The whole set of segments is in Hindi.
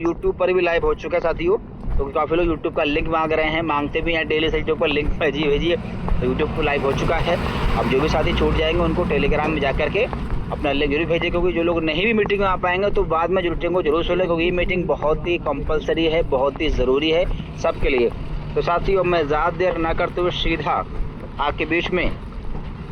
यूट्यूब पर भी लाइव हो चुका है साथियों। तो काफ़ी लोग यूट्यूब का लिंक मांग रहे हैं, मांगते भी हैं डेली साथियों पर लिंक भेजिए भेजिए। तो यूट्यूब पर लाइव हो चुका है। अब जो भी साथी छूट जाएंगे उनको टेलीग्राम में जा करके अपना लिंक जरूर भेजिए, क्योंकि जो लोग नहीं भी मीटिंग में आ पाएंगे तो बाद में मीटिंग को जरूर सुन लें, क्योंकि ये मीटिंग बहुत ही कंपलसरी है, बहुत ही ज़रूरी है सबके लिए। तो साथियों मैं ज़्यादा देर ना करते हुए सीधा आपके बीच में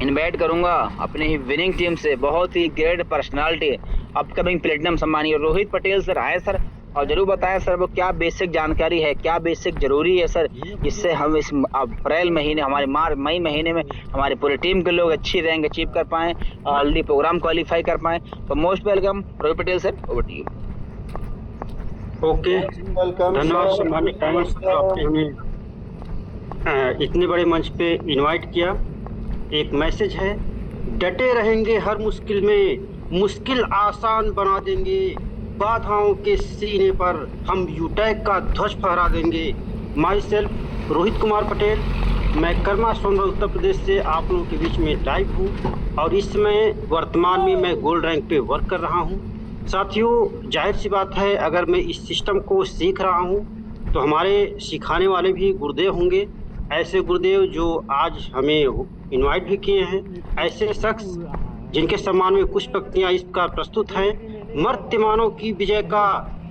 इनवाइट करूंगा अपनी ही विनिंग टीम से बहुत ही ग्रेट पर्सनालिटी, अपकमिंग प्लेटिनम सम्मानीय रोहित पटेल सर आए सर, और जरूर बताएं सर वो क्या बेसिक जानकारी है, क्या बेसिक जरूरी है सर, जिससे हम इस अप्रैल महीने हमारे मई महीने में हमारी पूरी टीम के लोग अच्छी रैंक अचीव कर पाएं, ऑलरेडी प्रोग्राम क्वालिफाई कर पाएं। तो most welcome Rohit Patel sir, over to you. Okay, धन्यवाद सम्मानित टाइमर सर, आपने हमें इतने बड़े मंच पे इनवाइट किया। एक मैसेज है, डटे रहेंगे हर मुश्किल में, मुश्किल आसान बना देंगे, बाधाओं के सीने पर हम यूटैग का ध्वज फहरा देंगे। माई सेल्फ रोहित कुमार पटेल, मैं कर्मा सोनभद्र उत्तर प्रदेश से आप लोगों के बीच में लाइव हूँ और इस समय वर्तमान में मैं गोल्ड रैंक पे वर्क कर रहा हूँ। साथियों जाहिर सी बात है, अगर मैं इस सिस्टम को सीख रहा हूँ तो हमारे सिखाने वाले भी गुरुदेव होंगे, ऐसे गुरुदेव जो आज हमें इनवाइट भी किए हैं, ऐसे शख्स जिनके सम्मान में कुछ पंक्तियां इस प्रकार प्रस्तुत हैं। मर्त्यमानों की विजय का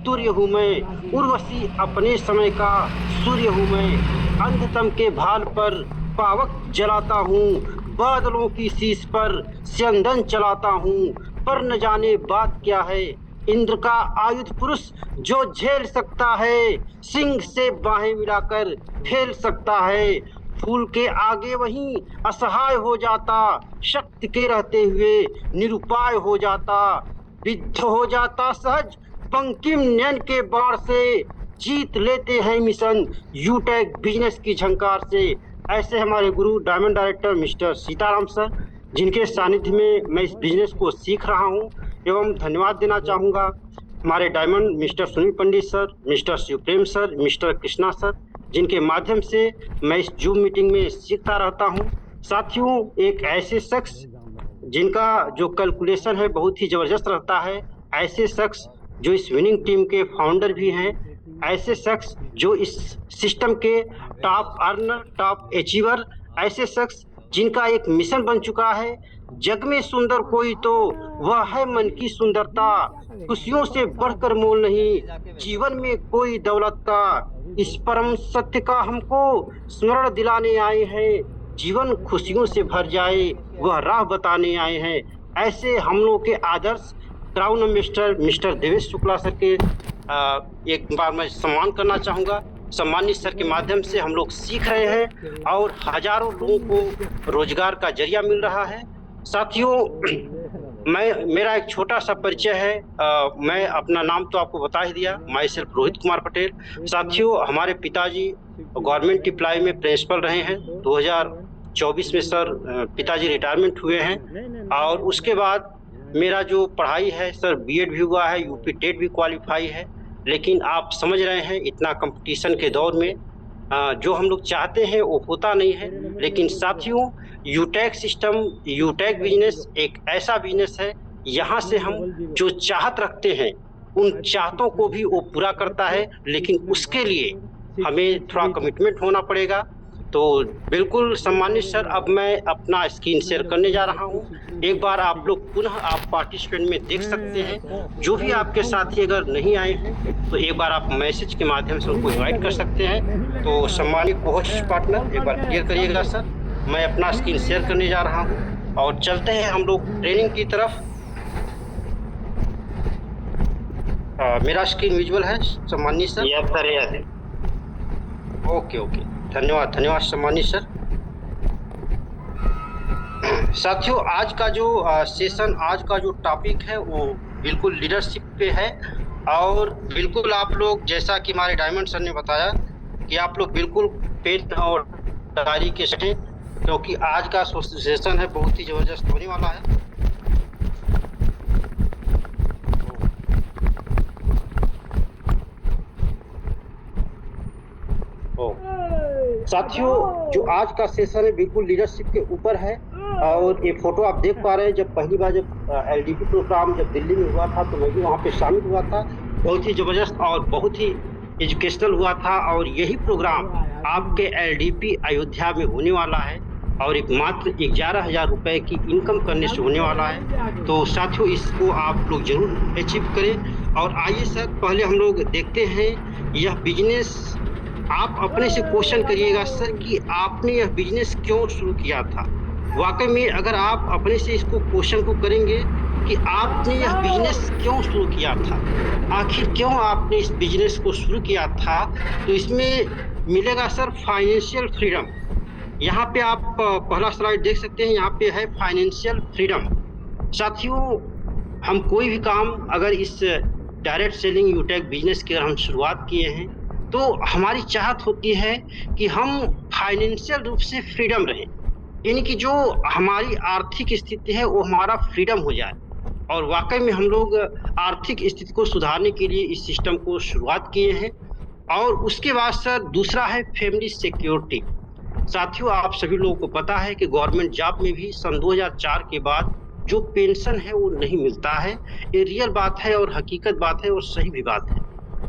तुर्य हूँ मैं, उर्वशी अपने समय का सूर्य हूँ मैं, अंधतम के भाल पर पावक जलाता हूँ, बादलों की शीश पर स्यंदन चलाता हूँ, पर न जाने बात क्या है, इंद्र का आयुध पुरुष जो झेल सकता है, सिंह से बाहें मिलाकर खेल सकता है, फूल के आगे वहीं असहाय हो जाता, शक्ति के रहते हुए निरुपाय हो जाता, विद्ध हो जाता सहज बंकिम नयन के बाण से, जीत लेते हैं मिशन यूटैग बिजनेस की झंकार से। ऐसे हमारे गुरु diamond director mister Sitaram sir, जिनके सानिध्य में मैं इस बिजनेस को सीख रहा हूं। एवं धन्यवाद देना चाहूँगा हमारे diamond Mr Sunil Pandit sir, Mr Shivprem sir, Mr Krishna sir, जिनके माध्यम से मैं इस जूम मीटिंग में सीखता रहता हूं। साथियों एक ऐसे शख्स जिनका जो कैलकुलेशन है बहुत ही ज़बरदस्त रहता है, ऐसे शख्स जो इस विनिंग टीम के फाउंडर भी हैं, ऐसे शख्स जो इस सिस्टम के टॉप अर्नर, टॉप अचीवर, ऐसे शख्स जिनका एक मिशन बन चुका है, जग में सुंदर कोई तो वह है मन की सुंदरता, खुशियों से बढ़कर मोल नहीं जीवन में कोई दौलत का, इस परम सत्य का हमको स्मरण दिलाने आए हैं, जीवन खुशियों से भर जाए वह राह बताने आए हैं। ऐसे हम लोग के आदर्श crown Mr Devesh Shukla sir के एक बार मैं सम्मान करना चाहूँगा। सम्मानित सर के माध्यम से हम लोग सीख रहे हैं और हजारों लोगों को रोजगार का जरिया मिल रहा है। साथियों मेरा एक छोटा सा परिचय है, मैं अपना नाम तो आपको बता ही दिया, माई सेल्फ रोहित कुमार पटेल। साथियों हमारे पिताजी गवर्नमेंट एम्प्लॉय में प्रिंसिपल रहे हैं, 2024 में सर पिताजी रिटायरमेंट हुए हैं और उसके बाद मेरा जो पढ़ाई है सर बीएड भी हुआ है, यूपी टेट भी क्वालिफाई है। लेकिन आप समझ रहे हैं इतना कंपटीशन के दौर में जो हम लोग चाहते हैं वो होता नहीं है। लेकिन साथियों यूटैग सिस्टम, यूटैग बिजनेस एक ऐसा बिजनेस है, यहाँ से हम जो चाहत रखते हैं उन चाहतों को भी वो पूरा करता है, लेकिन उसके लिए हमें थोड़ा कमिटमेंट होना पड़ेगा। तो बिल्कुल सम्मानित सर, अब मैं अपना स्क्रीन शेयर करने जा रहा हूं। एक बार आप लोग पुनः आप पार्टिसिपेंट में देख सकते हैं, जो भी आपके साथी अगर नहीं आए हैं तो एक बार आप मैसेज के माध्यम से उनको इनवाइट कर सकते हैं। तो सम्मानित होस्ट पार्टनर एक बार क्लियर करिएगा सर, मैं अपना स्क्रीन शेयर करने जा रहा हूँ और चलते हैं हम लोग ट्रेनिंग की तरफ। मेरा स्क्रीन विजुअल है सम्मानित sir? Yes sir, yes. Okay, धन्यवाद सम्मानित सर। साथियों आज का जो सेशन, आज का जो टॉपिक है वो बिल्कुल लीडरशिप पे है और बिल्कुल आप लोग जैसा कि हमारे डायमंड सर ने बताया कि आप लोग बिल्कुल पेन और डायरी के साथ, क्योंकि आज का सेशन है बहुत ही ज़बरदस्त होने वाला है। साथियों जो आज का सेशन है बिल्कुल लीडरशिप के ऊपर है और ये फोटो आप देख पा रहे हैं, जब पहली बार जब एलडीपी प्रोग्राम जब दिल्ली में हुआ था तो मैं भी वहाँ पे शामिल हुआ था। बहुत ही ज़बरदस्त और बहुत ही एजुकेशनल हुआ था, और यही प्रोग्राम आपके एलडीपी अयोध्या में होने वाला है और एक मात्र 11,000 रुपये की इनकम करने से होने वाला है। तो साथियों, इसको आप लोग जरूर अचीव करें। और आइए सर, पहले हम लोग देखते हैं यह बिजनेस। आप अपने से क्वेश्चन करिएगा सर कि आपने यह बिजनेस क्यों शुरू किया था। वाकई में अगर आप अपने से इसको क्वेश्चन को करेंगे कि आपने यह बिजनेस क्यों शुरू किया था, आखिर क्यों आपने इस बिजनेस को शुरू किया था, तो इसमें मिलेगा सर फाइनेंशियल फ्रीडम। यहाँ पे आप पहला स्लाइड देख सकते हैं, यहाँ पे है फाइनेंशियल फ्रीडम। साथियों, हम कोई भी काम अगर इस डायरेक्ट सेलिंग यूटेक बिजनेस की अगर हम शुरुआत किए हैं तो हमारी चाहत होती है कि हम फाइनेंशियल रूप से फ्रीडम रहें, यानी कि जो हमारी आर्थिक स्थिति है वो हमारा फ्रीडम हो जाए। और वाकई में हम लोग आर्थिक स्थिति को सुधारने के लिए इस सिस्टम को शुरुआत किए हैं। और उसके बाद सर दूसरा है फैमिली सिक्योरिटी। साथियों, आप सभी लोगों को पता है कि गवर्नमेंट जॉब में भी सन 2004 के बाद जो पेंशन है वो नहीं मिलता है। ये रियल बात है और हकीकत बात है और सही भी बात है।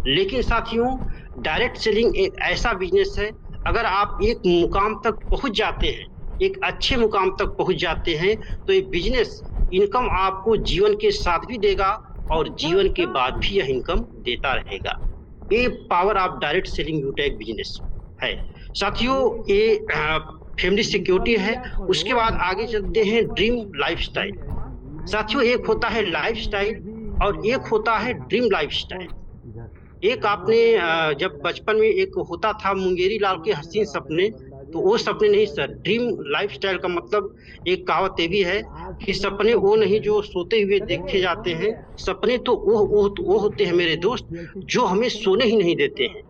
लेकिन साथियों, डायरेक्ट सेलिंग एक ऐसा बिजनेस है, अगर आप एक मुकाम तक पहुंच जाते हैं, एक अच्छे मुकाम तक पहुंच जाते हैं, तो ये बिजनेस इनकम आपको जीवन के साथ भी देगा और जीवन के बाद भी यह इनकम देता रहेगा। ये power of direct selling Utech business है। साथियों, ये फैमिली सिक्योरिटी है। उसके बाद आगे चलते हैं ड्रीम लाइफस्टाइल। साथियों, एक होता है लाइफस्टाइल और एक होता है ड्रीम लाइफस्टाइल। एक आपने जब बचपन में एक होता था मुंगेरी लाल के हसीन सपने, तो वो सपने नहीं सर। ड्रीम लाइफस्टाइल का मतलब एक कहावत ये भी है कि सपने वो नहीं जो सोते हुए देखे जाते हैं, सपने तो वो होते हैं मेरे दोस्त जो हमें सोने ही नहीं देते हैं।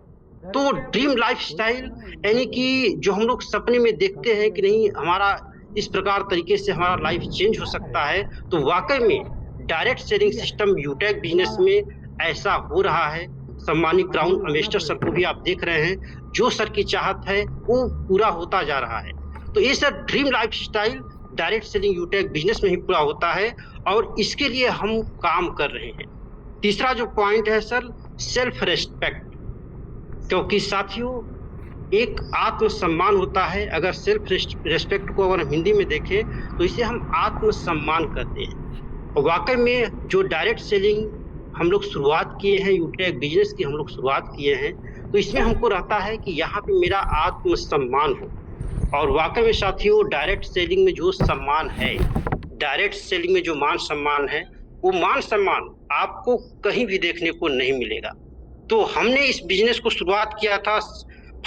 तो ड्रीम लाइफस्टाइल यानी कि जो हम लोग सपने में देखते हैं कि नहीं हमारा इस प्रकार तरीके से हमारा लाइफ चेंज हो सकता है, तो वाकई में डायरेक्ट सेलिंग सिस्टम यूटेक बिजनेस में ऐसा हो रहा है। सम्मानित क्राउन इन्वेस्टर सर को भी आप देख रहे हैं, जो सर की चाहत है वो पूरा होता जा रहा है। तो ये sir dream lifestyle direct selling Utech business में ही पूरा होता है और इसके लिए हम काम कर रहे हैं। तीसरा जो पॉइंट है सर, सेल्फ रेस्पेक्ट। क्योंकि साथियों, एक आत्मसम्मान होता है। अगर सेल्फ रेस्पेक्ट को अगर हम हिंदी में देखें तो इसे हम आत्मसम्मान कहते हैं। और वाकई में जो डायरेक्ट सेलिंग हम लोग शुरुआत किए हैं, यूटेक बिजनेस की हम लोग शुरुआत किए हैं, तो इसमें हमको रहता है कि यहाँ पे मेरा आत्मसम्मान हो। और वाकई में साथियों, डायरेक्ट सेलिंग में जो सम्मान है, डायरेक्ट सेलिंग में जो मान सम्मान है, वो मान सम्मान आपको कहीं भी देखने को नहीं मिलेगा। तो हमने इस बिजनेस को शुरुआत किया था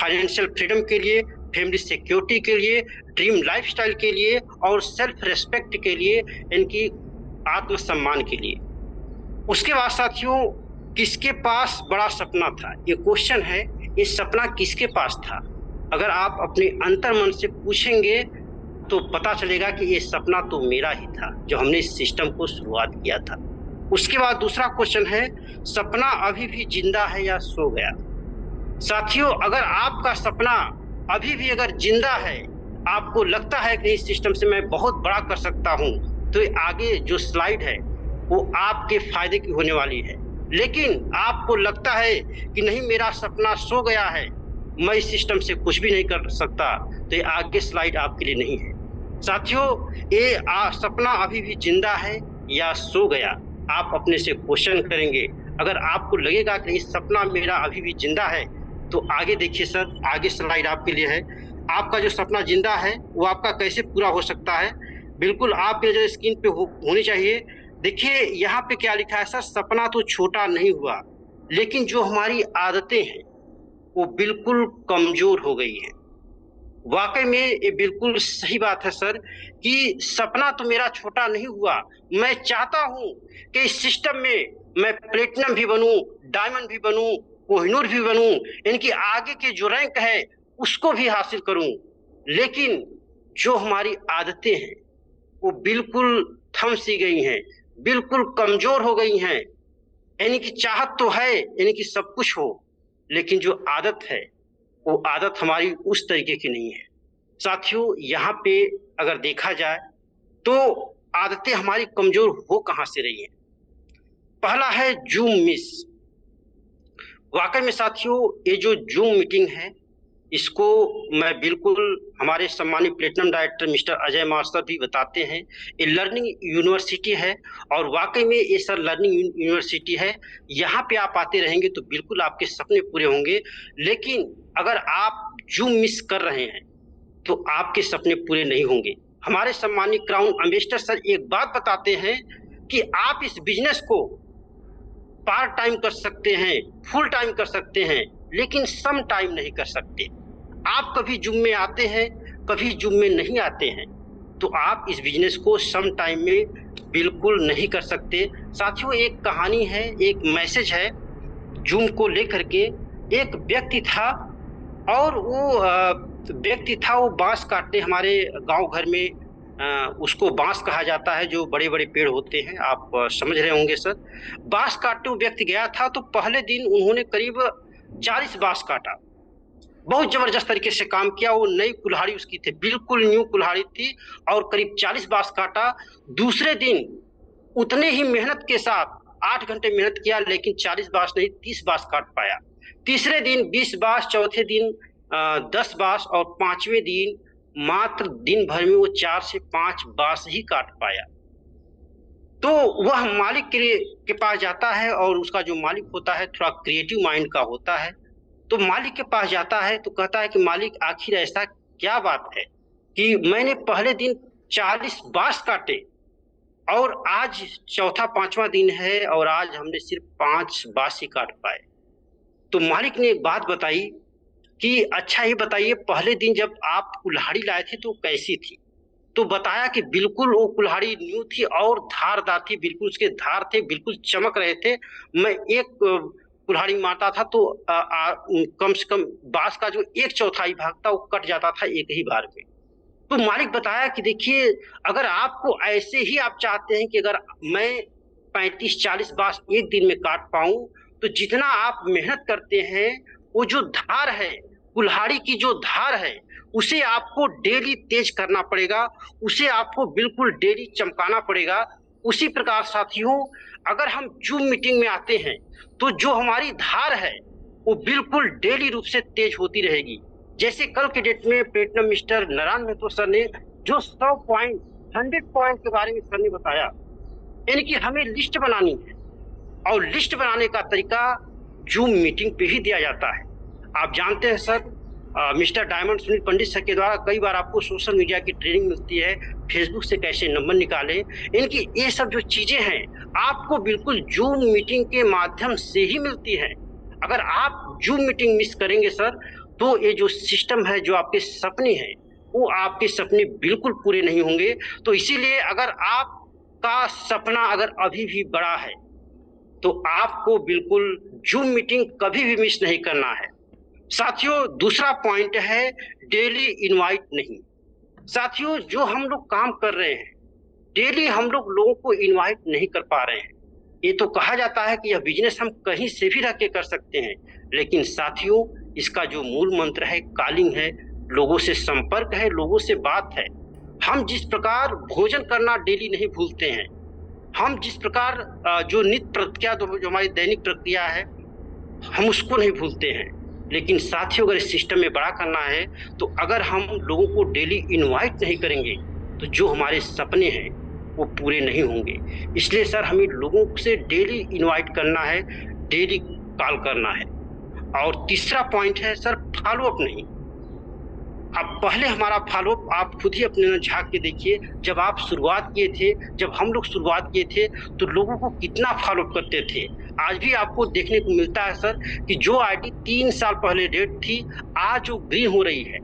फाइनेंशियल फ्रीडम के लिए, फैमिली सिक्योरिटी के लिए, ड्रीम लाइफस्टाइल के लिए और सेल्फ रेस्पेक्ट के लिए, इनकी आत्मसम्मान के लिए। उसके बाद साथियों, किसके पास बड़ा सपना था, ये क्वेश्चन है। ये सपना किसके पास था? अगर आप अपने अंतर मन से पूछेंगे तो पता चलेगा कि ये सपना तो मेरा ही था जो हमने इस सिस्टम को शुरुआत किया था। उसके बाद दूसरा क्वेश्चन है, सपना अभी भी जिंदा है या सो गया? साथियों, अगर आपका सपना अभी भी अगर जिंदा है, आपको लगता है कि इस सिस्टम से मैं बहुत बड़ा कर सकता हूं, तो आगे जो स्लाइड है वो आपके फायदे की होने वाली है। लेकिन आपको लगता है कि नहीं, मेरा सपना सो गया है, मैं इस सिस्टम से कुछ भी नहीं कर सकता, तो ये आगे स्लाइड आपके लिए नहीं है। साथियों, ये सपना अभी भी जिंदा है या सो गया, आप अपने से क्वेश्चन करेंगे। अगर आपको लगेगा कि इस सपना मेरा अभी भी जिंदा है, तो आगे देखिए सर, आगे स्लाइड आपके लिए है। आपका जो सपना जिंदा है वो आपका कैसे पूरा हो सकता है, बिल्कुल आपके नजर स्क्रीन पे होनी चाहिए। देखिए यहाँ पे क्या लिखा है सर, सपना तो छोटा नहीं हुआ, लेकिन जो हमारी आदतें हैं वो बिल्कुल कमजोर हो गई है। वाकई में ये बिल्कुल सही बात है सर कि सपना तो मेरा छोटा नहीं हुआ। मैं चाहता हूं कि इस सिस्टम में मैं प्लेटिनम भी बनूं, डायमंड भी बनूं, कोहिनूर भी बनूं, इनकी आगे के जो रैंक है उसको भी हासिल करूं। लेकिन जो हमारी आदतें हैं वो बिल्कुल थम सी गई हैं, बिल्कुल कमजोर हो गई हैं। यानी कि चाहत तो है, यानी कि सब कुछ हो, लेकिन जो आदत है वो आदत हमारी उस तरीके की नहीं है। साथियों, यहाँ पे अगर देखा जाए तो आदतें हमारी कमजोर हो कहाँ से रही हैं? पहला है जूम मिस। वाकई में साथियों, ये जो जूम मीटिंग है, इसको मैं बिल्कुल, हमारे सम्मानित platinum director mister Ajay master भी बताते हैं, ये लर्निंग यूनिवर्सिटी है। और वाकई में ये सर लर्निंग यूनिवर्सिटी है। यहाँ पे आप आते रहेंगे तो बिल्कुल आपके सपने पूरे होंगे। लेकिन अगर आप जूम मिस कर रहे हैं तो आपके सपने पूरे नहीं होंगे। हमारे सम्मानित क्राउन एम्बेसडर सर एक बात बताते हैं कि आप इस बिजनेस को पार्ट टाइम कर सकते हैं, फुल टाइम कर सकते हैं, लेकिन सम टाइम नहीं कर सकते। आप कभी जूम में आते हैं, कभी जूम में नहीं आते हैं, तो आप इस बिजनेस को सम टाइम में बिल्कुल नहीं कर सकते। साथियों, एक कहानी है, एक मैसेज है जूम को लेकर के। एक व्यक्ति था और वो बांस काटते, हमारे गांव घर में उसको बांस कहा जाता है, जो बड़े बड़े पेड़ होते हैं, आप समझ रहे होंगे सर। बांस काटते वो व्यक्ति गया था, तो पहले दिन उन्होंने करीब 40 बांस काटा। बहुत जबरदस्त तरीके से काम किया। वो नई कुल्हाड़ी उसकी थी, बिल्कुल न्यू कुल्हाड़ी थी, और करीब 40 बांस काटा। दूसरे दिन उतने ही मेहनत के साथ 8 घंटे मेहनत किया, लेकिन 40 बांस नहीं 30 बांस काट पाया। तीसरे दिन 20 बांस, चौथे दिन 10 बांस, और 5वें दिन मात्र दिन भर में वो 4 से 5 बांस ही काट पाया। तो वह मालिक के पास जाता है, और उसका जो मालिक होता है थोड़ा क्रिएटिव माइंड का होता है। तो मालिक के पास जाता है तो कहता है कि मालिक, आखिर ऐसा क्या बात है कि मैंने पहले दिन 40 बांस काटे और आज चौथा 5वां दिन है और आज हमने सिर्फ 5 बांस ही काट पाए। तो मालिक ने एक बात बताई कि अच्छा ये बताइए, पहले दिन जब आप कुल्हाड़ी लाए थे तो कैसी थी? तो बताया कि बिल्कुल वो कुल्हाड़ी न्यू थी और धारदार थी, बिल्कुल उसके धार थे, बिल्कुल चमक रहे थे। मैं एक कुल्हाड़ी मारता था तो कम से कम बांस का जो 1/4 भाग था वो कट जाता था एक ही बार में। तो मालिक बताया कि देखिए, अगर आपको ऐसे ही आप चाहते हैं कि अगर मैं 35-40 बांस एक दिन में काट पाऊं, तो जितना आप मेहनत करते हैं, वो जो धार है, कुल्हाड़ी की जो धार है, उसे आपको डेली तेज करना पड़ेगा, उसे आपको बिल्कुल डेली चमकाना पड़ेगा। उसी प्रकार साथियों, अगर हम जूम मीटिंग में आते हैं तो जो हमारी धार है वो बिल्कुल डेली रूप से तेज होती रहेगी। जैसे कल के डेट में platinum mister Narayan Mahto sir ने जो 100 पॉइंट 100 पॉइंट के बारे में सर ने बताया, यानी कि हमें लिस्ट बनानी है, और लिस्ट बनाने का तरीका जूम मीटिंग पे ही दिया जाता है। आप जानते हैं sir, mister diamond Sunil Pandit sir के द्वारा कई बार आपको सोशल मीडिया की ट्रेनिंग मिलती है, फेसबुक से कैसे नंबर निकालें, इनकी ये सब जो चीजें हैं आपको बिल्कुल जूम मीटिंग के माध्यम से ही मिलती है। अगर आप जूम मीटिंग मिस करेंगे सर, तो ये जो सिस्टम है, जो आपके सपने हैं, वो आपके सपने बिल्कुल पूरे नहीं होंगे। तो इसीलिए अगर आपका सपना अगर अभी भी बड़ा है तो आपको बिल्कुल जूम मीटिंग कभी भी मिस नहीं करना है। साथियों, दूसरा पॉइंट है डेली इनवाइट नहीं। साथियों, जो हम लोग काम कर रहे हैं, डेली हम लोगों को इनवाइट नहीं कर पा रहे हैं। ये तो कहा जाता है कि यह बिजनेस हम कहीं से भी रह के कर सकते हैं, लेकिन साथियों, इसका जो मूल मंत्र है, कॉलिंग है, लोगों से संपर्क है, लोगों से बात है। हम जिस प्रकार भोजन करना डेली नहीं भूलते हैं, हम जिस प्रकार जो नित्य प्रक्रिया, जो हमारी दैनिक प्रक्रिया है, हम उसको नहीं भूलते हैं। लेकिन साथियों, अगर इस सिस्टम में बड़ा करना है तो अगर हम लोगों को डेली इनवाइट नहीं करेंगे तो जो हमारे सपने हैं वो पूरे नहीं होंगे। इसलिए सर, हमें लोगों से डेली इनवाइट करना है, डेली कॉल करना है। और तीसरा पॉइंट है सर, फॉलोअप नहीं। अब पहले हमारा फॉलोअप आप खुद ही अपने झांक के देखिए। जब आप शुरुआत किए थे, जब हम लोग शुरुआत किए थे, तो लोगों को कितना फॉलोअप करते थे। आज भी आपको देखने को मिलता है सर कि जो आईडी 3 साल पहले डेट थी, आज वो ग्रीन हो रही है।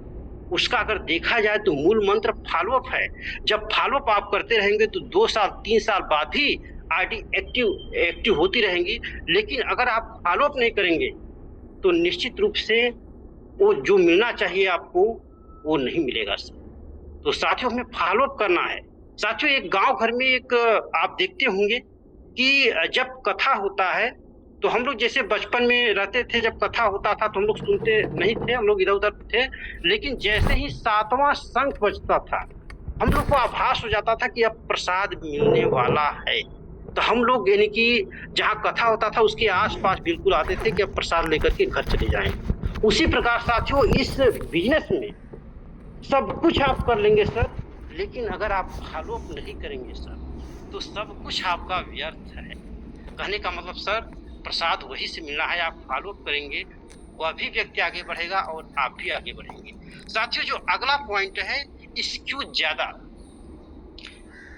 उसका अगर देखा जाए तो मूल मंत्र फॉलोअप है। जब फॉलोअप आप करते रहेंगे तो 2 साल 3 साल बाद भी आईडी एक्टिव होती रहेंगी। लेकिन अगर आप फॉलोअप नहीं करेंगे तो निश्चित रूप से वो जो मिलना चाहिए आपको, वो नहीं मिलेगा सर। तो साथियों, हमें फॉलोअप करना है। साथियों, एक गांव घर में एक आप देखते होंगे कि जब कथा होता है तो हम लोग जैसे बचपन में रहते थे, जब कथा होता था तो हम लोग सुनते नहीं थे, हम लोग इधर उधर थे। लेकिन जैसे ही 7वां शंख बजता था, हम लोग को आभास हो जाता था कि अब प्रसाद मिलने वाला है। तो हम लोग यानी कि जहाँ कथा होता था उसके आस-पास बिल्कुल आते थे कि अब प्रसाद लेकर के घर चले जाएँ। उसी प्रकार साथियों इस बिज़नेस में सब कुछ आप कर लेंगे सर, लेकिन अगर आप फॉलो अप नहीं करेंगे सर, तो सब कुछ आपका व्यर्थ है। कहने का मतलब सर, प्रसाद वहीं से मिलना है, आप फॉलो अप करेंगे, वह भी व्यक्ति आगे बढ़ेगा और आप भी आगे बढ़ेंगे। साथियों जो अगला पॉइंट है, एक्सक्यूज़ ज़्यादा।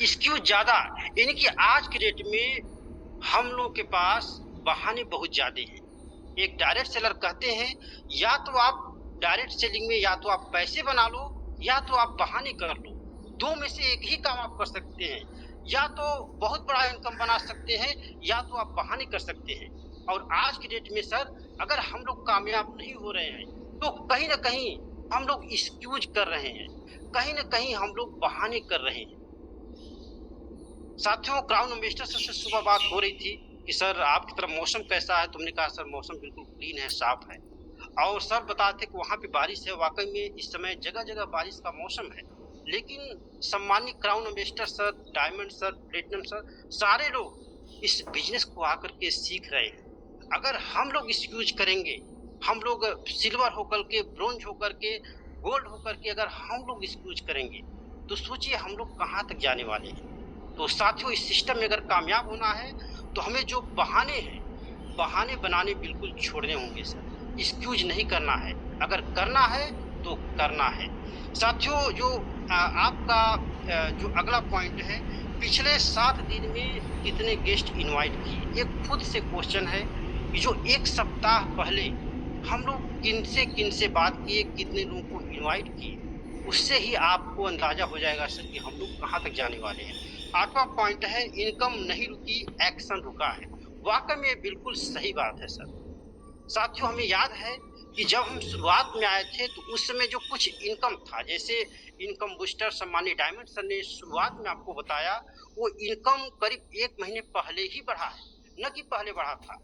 एक्सक्यूज़ ज़्यादा यानी कि आज के डेट में हम लोगों के पास बहाने बहुत ज़्यादा हैं। एक डायरेक्ट सेलर कहते हैं, या तो आप डायरेक्ट सेलिंग में या तो आप पैसे बना लो या तो आप बहाने कर लो। दो में से एक ही काम आप कर सकते हैं, या तो बहुत बड़ा इनकम बना सकते हैं या तो आप बहाने कर सकते हैं। और आज की डेट में सर अगर हम लोग कामयाब नहीं हो रहे हैं तो कहीं ना कहीं हम लोग एक्सक्यूज कर रहे हैं, कहीं ना कहीं हम लोग बहाने कर रहे हैं। साथियों क्राउन इन्वेस्टर से सुबह बात हो रही थी कि सर आपकी तरफ मौसम कैसा है। तुमने कहा सर मौसम बिल्कुल क्लीन है, साफ है। और सर बताते कि वहाँ पे बारिश है। वाकई में इस समय जगह जगह बारिश का मौसम है, लेकिन सम्मानित crown investor sir, diamond sir, platinum sir, सारे लोग इस बिजनेस को आकर के सीख रहे हैं। अगर हम लोग एक्सक्यूज करेंगे, हम लोग सिल्वर होकर के, ब्रोंज होकर के, गोल्ड होकर के अगर हम लोग एक्सक्यूज करेंगे तो सोचिए हम लोग कहाँ तक जाने वाले हैं। तो साथियों इस सिस्टम में अगर कामयाब होना है तो हमें जो बहाने हैं, बहाने बनाने बिल्कुल छोड़ने होंगे सर। एक्सक्यूज नहीं करना है, अगर करना है तो करना है। साथियों जो आपका जो अगला पॉइंट है, पिछले 7 दिन में कितने गेस्ट इनवाइट किए। एक खुद से क्वेश्चन है कि जो एक सप्ताह पहले हम लोग किन से बात किए, कितने लोगों को इनवाइट किए, उससे ही आपको अंदाजा हो जाएगा सर कि हम लोग कहाँ तक जाने वाले हैं। 8वां पॉइंट है, इनकम नहीं रुकी, एक्शन रुका है। वाकई में ये बिल्कुल सही बात है सर। साथियों हमें याद है कि जब हम शुरुआत में आए थे तो उस समय जो कुछ इनकम था, जैसे इनकम बूस्टर सम्मानित डायमंड सर ने शुरुआत में आपको बताया, वो इनकम करीब 1 महीने पहले ही बढ़ा है, न कि पहले बढ़ा था।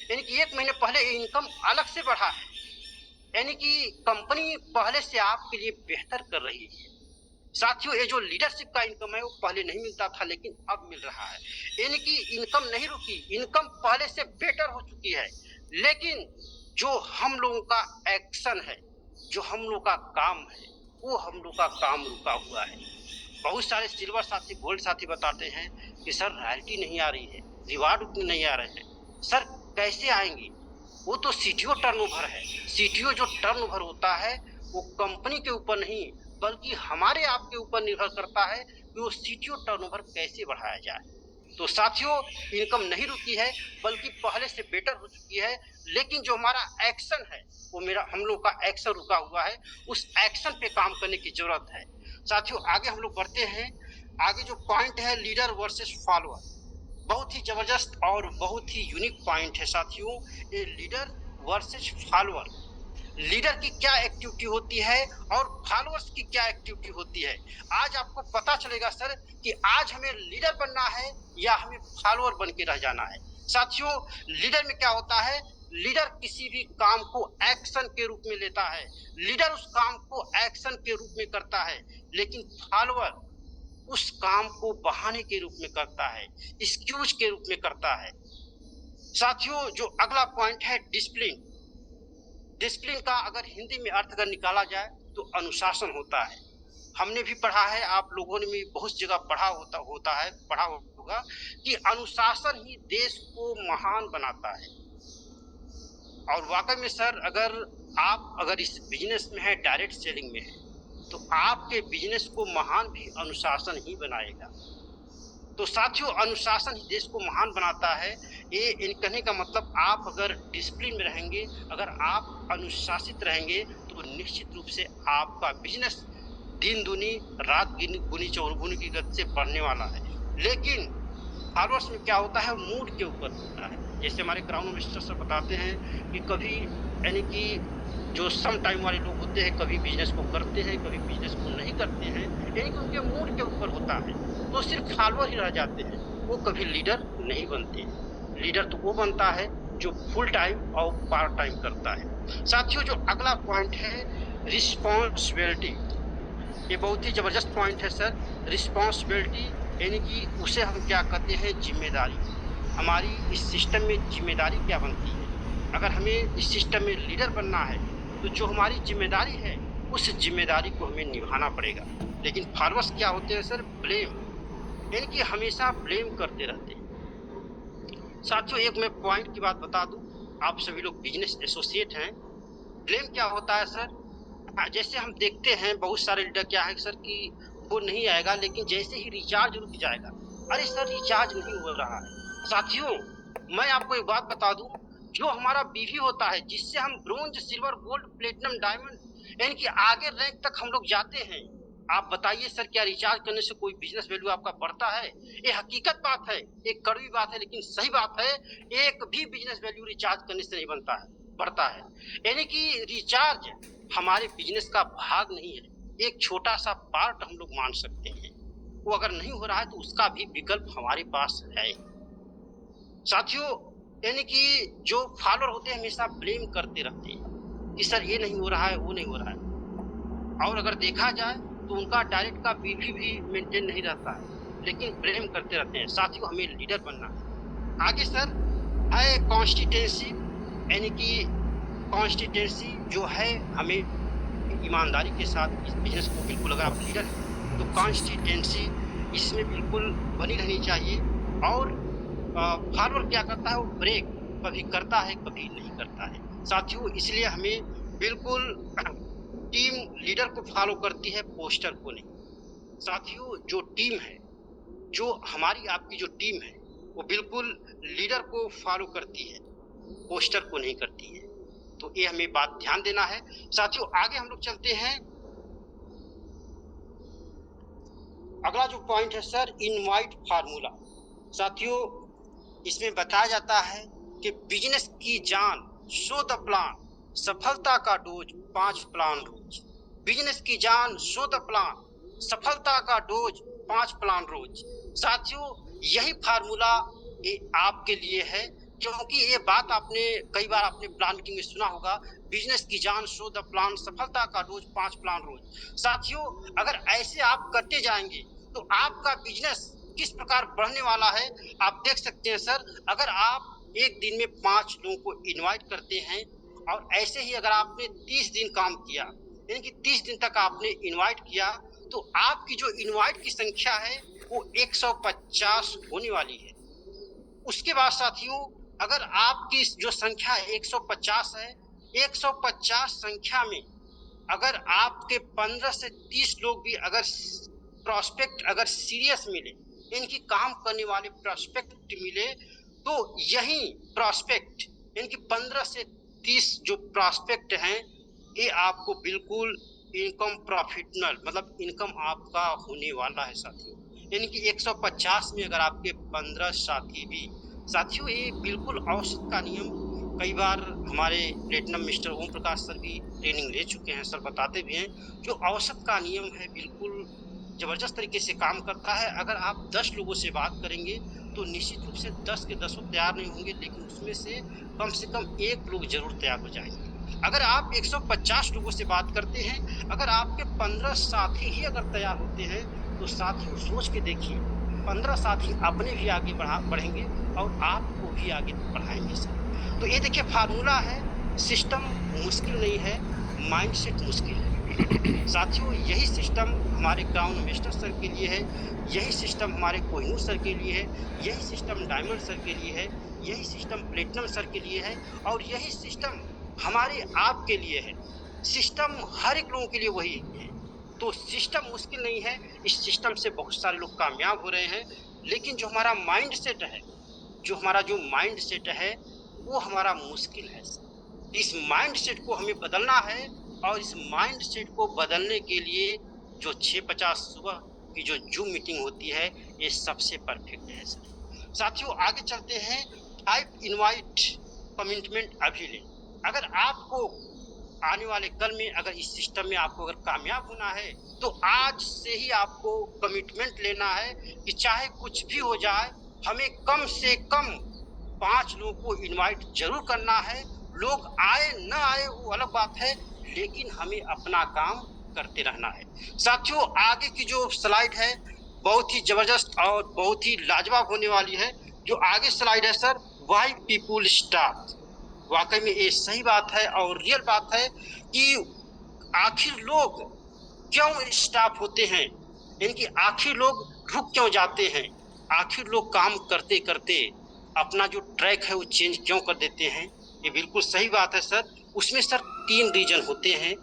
यानी कि 1 महीने पहले इनकम अलग से बढ़ा है, यानी कि कंपनी पहले से आपके लिए बेहतर कर रही है। साथियों ये जो लीडरशिप का इनकम है वो पहले नहीं मिलता था, लेकिन अब मिल रहा है। यानी कि इनकम नहीं रुकी, इनकम पहले से बेटर हो चुकी है। लेकिन जो हम लोगों का एक्शन है, जो हम लोग का काम है, वो हम लोग का काम रुका हुआ है। बहुत सारे सिल्वर साथी, गोल्ड साथी बताते हैं कि सर रॉयल्टी नहीं आ रही है, रिवार्ड उतने नहीं आ रहे हैं। सर कैसे आएंगी? वो तो सीटीओ टर्नओवर है। सीटीओ जो टर्नओवर होता है वो कंपनी के ऊपर नहीं बल्कि हमारे आपके ऊपर निर्भर करता है कि वो सीटीओ टर्नओवर कैसे बढ़ाया जाए। तो साथियों इनकम नहीं रुकी है बल्कि पहले से बेटर हो चुकी है, लेकिन जो हमारा एक्शन है वो हम लोग का एक्शन रुका हुआ है। उस एक्शन पे काम करने की जरूरत है। साथियों आगे हम लोग बढ़ते हैं। आगे जो पॉइंट है, लीडर वर्सेस फॉलोअर, बहुत ही जबरदस्त और बहुत ही यूनिक पॉइंट है साथियों। ये लीडर वर्सेस फॉलोअर, लीडर की क्या एक्टिविटी होती है और फॉलोअर्स की क्या एक्टिविटी होती है, आज आपको पता चलेगा सर कि आज हमें लीडर बनना है या हमें फॉलोअर बन के रह जाना है। साथियों लीडर में क्या होता है, लीडर किसी भी काम को एक्शन के रूप में लेता है, लीडर उस काम को एक्शन के रूप में करता है, लेकिन फॉलोअर उस काम को बहाने के रूप में करता है, एक्सक्यूज के रूप में करता है। साथियों जो अगला पॉइंट है, डिसिप्लिन। डिसिप्लिन का अगर हिंदी में अर्थ अगर निकाला जाए तो अनुशासन होता है। हमने भी पढ़ा है, आप लोगों ने भी बहुत जगह पढ़ा होगा कि अनुशासन ही देश को महान बनाता है। और वाकई में सर अगर इस बिजनेस में है, डायरेक्ट सेलिंग में है, तो आपके बिजनेस को महान भी अनुशासन ही बनाएगा। तो साथियों अनुशासन ही देश को महान बनाता है। ये कहने का मतलब आप अगर डिसिप्लिन में रहेंगे, अगर आप अनुशासित रहेंगे तो निश्चित रूप से आपका बिजनेस दिन दुनी रात गुनी चौगुनी की गति से बढ़ने वाला है। लेकिन फॉलोअर्स में क्या होता है, मूड के ऊपर होता है। जैसे हमारे क्राउन इन्वेस्टर सर बताते हैं कि कभी यानी कि जो सम टाइम वाले लोग होते हैं, कभी बिजनेस को करते हैं, कभी बिजनेस को नहीं करते हैं, यानी कि उनके मूड के ऊपर होता है, तो सिर्फ फॉलोअर ही रह जाते हैं, वो कभी लीडर नहीं बनते। लीडर तो वो बनता है जो फुल टाइम और पार्ट टाइम करता है। साथियों जो अगला पॉइंट है, रिस्पॉन्सिबिलिटी, ये बहुत ही जबरदस्त पॉइंट है सर। रिस्पॉन्सिबिलिटी यानी कि उसे हम क्या कहते हैं, जिम्मेदारी। हमारी इस सिस्टम में जिम्मेदारी क्या बनती है? अगर हमें इस सिस्टम में लीडर बनना है तो जो हमारी जिम्मेदारी है उस जिम्मेदारी को हमें निभाना पड़ेगा। लेकिन फॉलोअर्स क्या होते हैं सर? ब्लेम, यानी कि हमेशा ब्लेम करते रहते हैं। साथियों, एक मैं पॉइंट की बात बता दूं, आप सभी लोग बिजनेस एसोसिएट हैं। ब्लेम क्या होता है सर? जैसे हम देखते हैं बहुत सारे लीडर क्या है सर कि वो नहीं आएगा, लेकिन जैसे ही रिचार्ज रुक जाएगा, अरे सर रिचार्ज नहीं हो रहा है। साथियों, मैं आपको एक बात बता दूं, जो हमारा बीवी होता है, जिससे हम bronze, silver, gold, platinum, diamond यानी कि आगे रैंक तक हम लोग जाते हैं, आप बताइए सर क्या रिचार्ज करने से कोई बिजनेस वैल्यू आपका बढ़ता है? ये हकीकत बात है, एक कड़वी बात है लेकिन सही बात है। एक भी बिजनेस वैल्यू रिचार्ज करने से नहीं बनता है, बढ़ता है। यानी कि रिचार्ज हमारे बिजनेस का भाग नहीं है, एक छोटा सा पार्ट हम लोग मान सकते हैं। वो अगर नहीं हो रहा है तो उसका भी विकल्प हमारे पास है। साथियों, यानी कि जो फॉलोअर होते हैं हमेशा ब्लेम करते रहते हैं कि सर ये नहीं हो रहा है, वो नहीं हो रहा है। और अगर देखा जाए तो उनका डायरेक्ट का बीवी भी मेंटेन नहीं रहता है, लेकिन ब्लेम करते रहते हैं। साथियों, हमें लीडर बनना है। आगे सर है कॉन्स्टिटेंसी, यानी कि कॉन्स्टिटेंसी जो है, हमें ईमानदारी के साथ इस बिजनेस को बिल्कुल, अगर आप लीडर हैं तो कॉन्स्टिटेंसी इसमें बिल्कुल बनी रहनी चाहिए। और फॉलोअर क्या करता है, वो ब्रेक कभी करता है कभी नहीं करता है। साथियों, इसलिए हमें बिल्कुल टीम लीडर को फॉलो करती है, पोस्टर को नहीं। साथियों, जो टीम है, जो हमारी आपकी जो टीम है, वो बिल्कुल लीडर को फॉलो करती है, पोस्टर को नहीं करती है। तो ये हमें बात ध्यान देना है। साथियों, आगे हम लोग चलते हैं। अगला जो पॉइंट है सर, इनवाइट फार्मूला। साथियों, इसमें बताया जाता है कि बिजनेस की जान शो द प्लान, सफलता का डोज 5 प्लान रोज। बिजनेस की जान शो द प्लान, सफलता का डोज 5 प्लान रोज। साथियों, यही फार्मूला आपके लिए है, क्योंकि ये बात आपने कई बार आपने प्लान मीटिंग में सुना होगा, बिजनेस की जान शो द प्लान, सफलता का डोज 5 प्लान रोज। साथियों, अगर ऐसे आप करते जाएंगे तो आपका बिजनेस किस प्रकार बढ़ने वाला है आप देख सकते हैं सर। अगर आप एक दिन में 5 लोगों को इनवाइट करते हैं और ऐसे ही अगर आपने 30 दिन काम किया, यानी कि 30 दिन तक आपने इनवाइट किया, तो आपकी जो इनवाइट की संख्या है वो 150 होने वाली है। उसके बाद साथियों, अगर आपकी जो संख्या 150 है, 150 संख्या में अगर आपके 15 से 30 लोग भी अगर प्रोस्पेक्ट अगर सीरियस मिले, इनकी काम करने वाले प्रोस्पेक्ट मिले, तो यही प्रोस्पेक्ट इनकी 15 से 30 जो प्रोस्पेक्ट हैं, ये आपको बिल्कुल इनकम प्रॉफिटनल, मतलब इनकम आपका होने वाला है साथियों। यानी कि 150 में अगर आपके 15 साथी भी, साथियों ये बिल्कुल औसत का नियम, कई बार हमारे platinum mister Om Prakash sir भी ट्रेनिंग ले चुके हैं, सर बताते भी हैं, जो औसत का नियम है बिल्कुल जबरदस्त तरीके से काम करता है। अगर आप 10 लोगों से बात करेंगे तो निश्चित रूप से 10 के 10 तैयार नहीं होंगे, लेकिन उसमें से कम 1 लोग जरूर तैयार हो जाएंगे। अगर आप 150 लोगों से बात करते हैं, अगर आपके 15 साथी ही अगर तैयार होते हैं, तो साथियों सोच के देखिए, 15 साथी अपने भी आगे बढ़ेंगे और आपको भी आगे बढ़ाएंगे सर। तो ये देखिए फार्मूला है, सिस्टम मुश्किल नहीं है, माइंडसेट मुश्किल है। साथियों, यही सिस्टम हमारे क्राउन इन्वेस्टर सर के लिए है, यही सिस्टम हमारे कोहिनूर सर के लिए है, यही सिस्टम डायमंड सर के लिए है, यही सिस्टम प्लेटिनम सर के लिए है, और यही सिस्टम हमारे आपके लिए है। सिस्टम हर एक लोगों के लिए वही है। तो सिस्टम मुश्किल नहीं है, इस सिस्टम से बहुत सारे लोग कामयाब हो रहे हैं। लेकिन जो हमारा माइंड सेट है, जो माइंड सेट है वो हमारा मुश्किल है। इस माइंड सेट को हमें बदलना है, और इस माइंड सेट को बदलने के लिए जो 6:50 सुबह की जो जूम मीटिंग होती है, ये सबसे परफेक्ट है सर। साथियों, आगे चलते हैं। टाइप इनवाइट कमिटमेंट अभी लें। अगर आपको आने वाले कल में अगर इस सिस्टम में आपको अगर कामयाब होना है, तो आज से ही आपको कमिटमेंट लेना है कि चाहे कुछ भी हो जाए, हमें कम से कम 5 लोगों को इनवाइट जरूर करना है। लोग आए न आए वो अलग बात है, लेकिन हमें अपना काम करते रहना है। साथियों, आगे की जो स्लाइड है बहुत ही जबरदस्त और बहुत ही लाजवाब होने वाली है। जो आगे स्लाइड है सर, वाई पीपुल स्टाफ, वाकई में ये सही बात है और रियल बात है कि आखिर लोग क्यों स्टाफ होते हैं, यानी कि आखिर लोग रुक क्यों जाते हैं, आखिर लोग काम करते करते अपना जो ट्रैक है वो चेंज क्यों कर देते हैं। ये बिल्कुल सही बात है सर। उसमें सर 3 रीजन होते हैं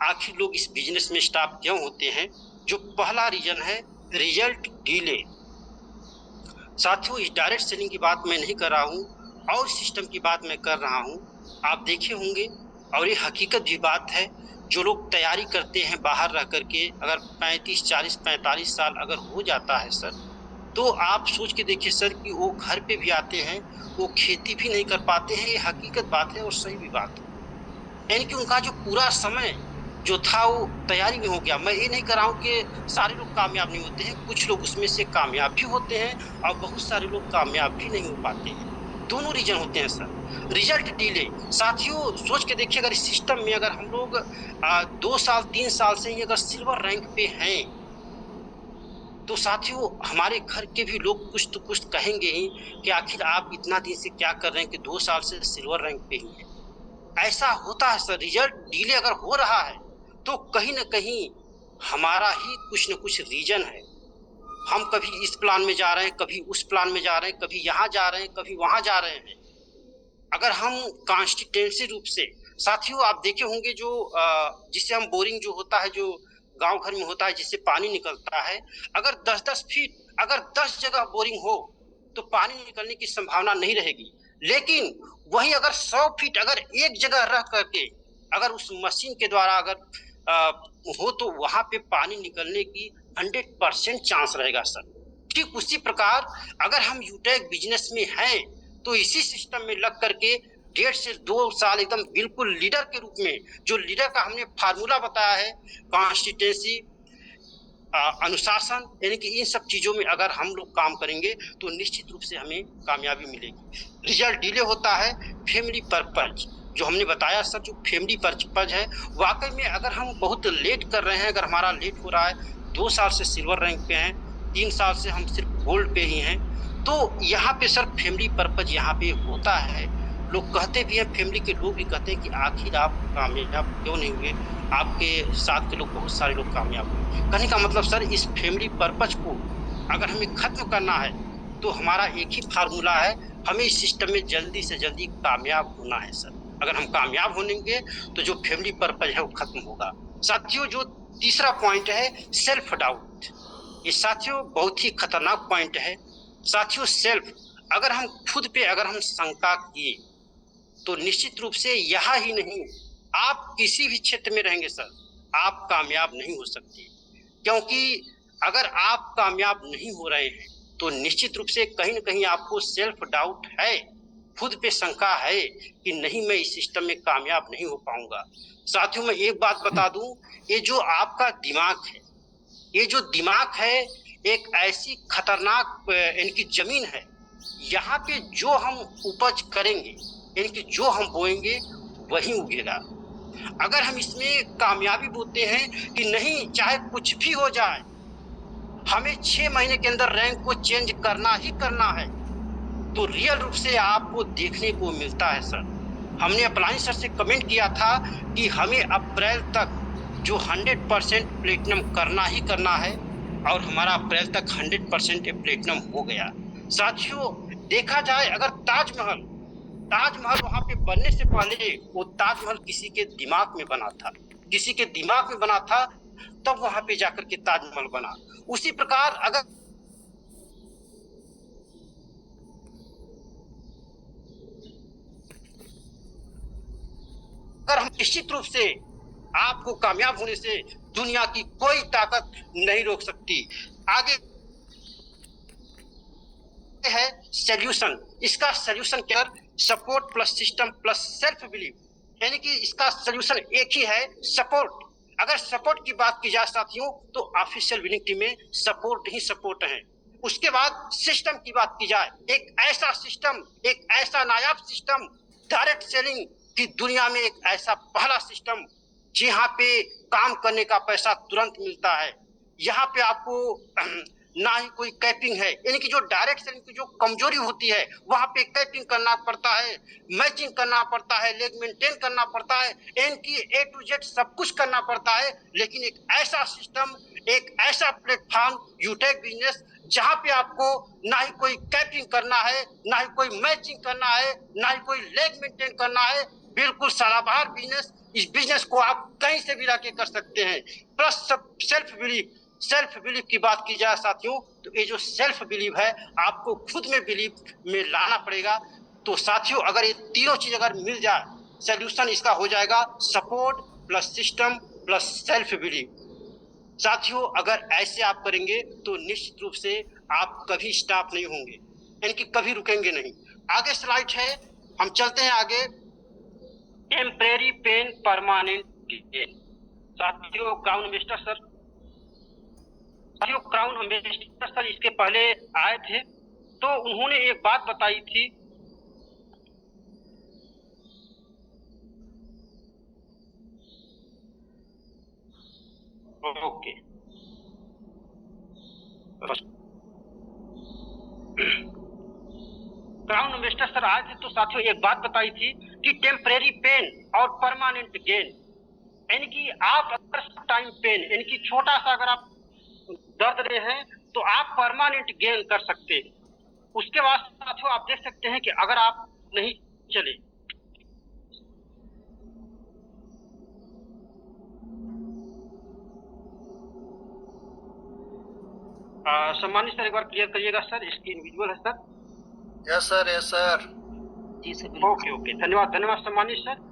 आखिर लोग इस बिजनेस में स्टाफ क्यों होते हैं। जो पहला रीजन है रिजल्ट डिले। साथियों, इस डायरेक्ट सेलिंग की बात मैं नहीं कर रहा हूँ और सिस्टम की बात मैं कर रहा हूँ। आप देखे होंगे और ये हकीकत भी बात है, जो लोग तैयारी करते हैं बाहर रह करके, अगर 35, 40, 45 साल अगर हो जाता है सर, तो आप सोच के देखिए सर कि वो घर पे भी आते हैं, वो खेती भी नहीं कर पाते हैं। ये हकीकत बात है और सही भी बात है, यानी कि उनका जो पूरा समय जो था वो तैयारी में हो गया। मैं ये नहीं कर रहा हूँ कि सारे लोग कामयाब नहीं होते हैं, कुछ लोग उसमें से कामयाब भी होते हैं और बहुत सारे लोग कामयाब भी नहीं हो पाते हैं। दोनों रीजन होते हैं सर। रिजल्ट डिले, साथियों सोच के देखिए, अगर इस सिस्टम में अगर हम लोग 2 साल 3 साल से ही अगर सिल्वर रैंक पे हैं, तो साथियों हमारे घर के भी लोग कुछ तो कुछ कहेंगे ही कि आखिर आप इतना दिन से क्या कर रहे हैं कि 2 साल से सिल्वर रैंक पे ही है। ऐसा होता है सर। रिजल्ट डिले अगर हो रहा है तो कहीं ना कहीं हमारा ही कुछ न कुछ रीजन है। हम कभी इस प्लान में जा रहे हैं, कभी उस प्लान में जा रहे हैं, कभी यहाँ जा रहे हैं, कभी वहां जा रहे हैं। अगर हम कॉन्स्टिट्यूंसी रूप से, साथियों आप देखे होंगे जो जिससे हम बोरिंग जो होता है, जो गांव घर में होता है, जिससे पानी निकलता है, अगर 10-10 फीट अगर 10 जगह बोरिंग हो तो पानी निकलने की संभावना नहीं रहेगी। लेकिन वही अगर 100 फीट अगर एक जगह रह करके अगर उस मशीन के द्वारा अगर हो तो वहां पे पानी निकलने की 100% चांस रहेगा सर। ठीक उसी प्रकार अगर हम यूटेक बिजनेस में हैं तो इसी सिस्टम में लग करके 1.5 से 2 साल एकदम बिल्कुल लीडर के रूप में, जो लीडर का हमने फार्मूला बताया है, कॉन्स्टिट्यूंसी, अनुशासन, यानी कि इन सब चीजों में अगर हम लोग काम करेंगे तो निश्चित रूप से हमें कामयाबी मिलेगी। रिजल्ट डिले होता है फैमिली पर्पज, जो हमने बताया सर, जो फैमिली पर्पज है, वाकई में अगर हम बहुत लेट कर रहे हैं, अगर हमारा लेट हो रहा है, 2 साल से सिल्वर रैंक पे हैं, 3 साल से हम सिर्फ गोल्ड पे ही हैं, तो यहाँ पे सर फैमिली पर्पज यहाँ पे होता है। लोग कहते भी हैं, फैमिली के लोग भी कहते हैं कि आखिर आप कामयाब क्यों नहीं हुए, आपके साथ के लोग, बहुत सारे लोग कामयाब हुए। कहने का मतलब सर, इस फैमिली पर्पज को अगर हमें खत्म करना है तो हमारा एक ही फार्मूला है, हमें इस सिस्टम में जल्दी से जल्दी कामयाब होना है सर। अगर हम कामयाब होंगे तो जो फैमिली पर्पज है वो खत्म होगा। साथियों, जो तीसरा पॉइंट है सेल्फ डाउट, ये साथियों बहुत ही खतरनाक पॉइंट है। साथियों सेल्फ, अगर हम खुद पे अगर हम शंका किए तो निश्चित रूप से यहाँ ही नहीं, आप किसी भी क्षेत्र में रहेंगे सर, आप कामयाब नहीं हो सकते। क्योंकि अगर आप कामयाब नहीं हो रहे हैं तो निश्चित रूप से कहीं ना कहीं आपको सेल्फ डाउट है, खुद पे शंका है कि नहीं, मैं इस सिस्टम में कामयाब नहीं हो पाऊंगा। साथियों मैं एक बात बता दूं, ये जो आपका दिमाग है, ये जो दिमाग है एक ऐसी खतरनाक यानी कि जमीन है, यहाँ पे जो हम उपज करेंगे, यानी कि जो हम बोएंगे वही उगेगा। अगर हम इसमें कामयाबी बोलते हैं कि नहीं, चाहे कुछ भी हो जाए, हमें 6 महीने के अंदर रैंक को चेंज करना ही करना है, तो रियल रूप से आपको देखने को मिलता है सर। हमने अपलाइन सर से कमेंट किया था कि हमें अप्रैल तक जो 100% प्लेटिनम करना ही करना है, और हमारा अप्रैल तक 100% प्लेटिनम हो गया। साथियों देखा जाए, अगर ताजमहल वहां पे बनने से पहले वो ताजमहल किसी के दिमाग में बना था, किसी के दिमाग में बना था, तब वहां पे जाकर के ताजमहल बना। उसी प्रकार अगर हम निश्चित रूप से आपको कामयाब होने से दुनिया की कोई ताकत नहीं रोक सकती। आगे है सॉल्यूशन। इसका सॉल्यूशन क्या? Support plus system plus self believe, यानी कि इसका सॉल्यूशन एक ही है, सपोर्ट। अगर सपोर्ट की बात की जाए साथियों, तो ऑफिशियल विनिंग टीम में सपोर्ट ही सपोर्ट है। उसके बाद सिस्टम की बात की जाए, एक ऐसा सिस्टम, एक ऐसा नायाब सिस्टम, डायरेक्ट सेलिंग की दुनिया में एक ऐसा पहला सिस्टम जहाँ पे काम करने का पैसा तुरंत मिलता है। यहाँ पे आपको ना ही कोई कैपिंग है। यानी कि जो डायरेक्ट सेलिंग की जो कमजोरी होती है वहां पे कैपिंग करना पड़ता है, मैचिंग करना पड़ता है, लेग मेंटेन करना पड़ता है, इनकी ए टू जेड सब कुछ करना पड़ता है। लेकिन एक ऐसा सिस्टम, एक ऐसा प्लेटफॉर्म यूटेक बिजनेस, जहां पे आपको ना ही कोई कैपिंग करना है, ना ही कोई मैचिंग करना है, ना ही कोई लेग मेंटेन करना है, बिल्कुल सदाबहार बिजनेस। इस बिजनेस को आप कहीं से भी लाके कर सकते हैं। प्लस सेल्फ बिलीव की बात की जाए साथियों, तो ये जो सेल्फ बिलीव है आपको खुद में बिलीव में लाना पड़ेगा। तो साथियों अगर ये तीनों चीज अगर मिल जाए, सोल्यूशन इसका हो जाएगा support plus system plus self believe. साथियों अगर ऐसे आप करेंगे तो निश्चित रूप से आप कभी स्टॉप नहीं होंगे, यानी कि कभी रुकेंगे नहीं। आगे स्लाइड है, हम चलते हैं आगे। Temporary pain permanent gain. साथियों crown investor sir, crown investor sir इसके पहले आए थे तो उन्होंने एक बात बताई थी, ओके क्राउन इन्वेस्टर सर आए थे तो साथियों एक बात बताई थी कि टेम्परेरी पेन और परमानेंट गेन, यानी कि आप अगर टाइम पेन यानी कि छोटा सा अगर आप दर्द रहे हैं तो आप परमानेंट गेन कर सकते हैं। उसके बाद साथियों आप देख सकते हैं कि अगर आप नहीं चले, सम्मानित सर एक बार क्लियर करिएगा सर, इसकी इंडिविजुअल है sir. Yes sir, yes sir. जी सर, ओके ओके, धन्यवाद धन्यवाद सम्मानित सर।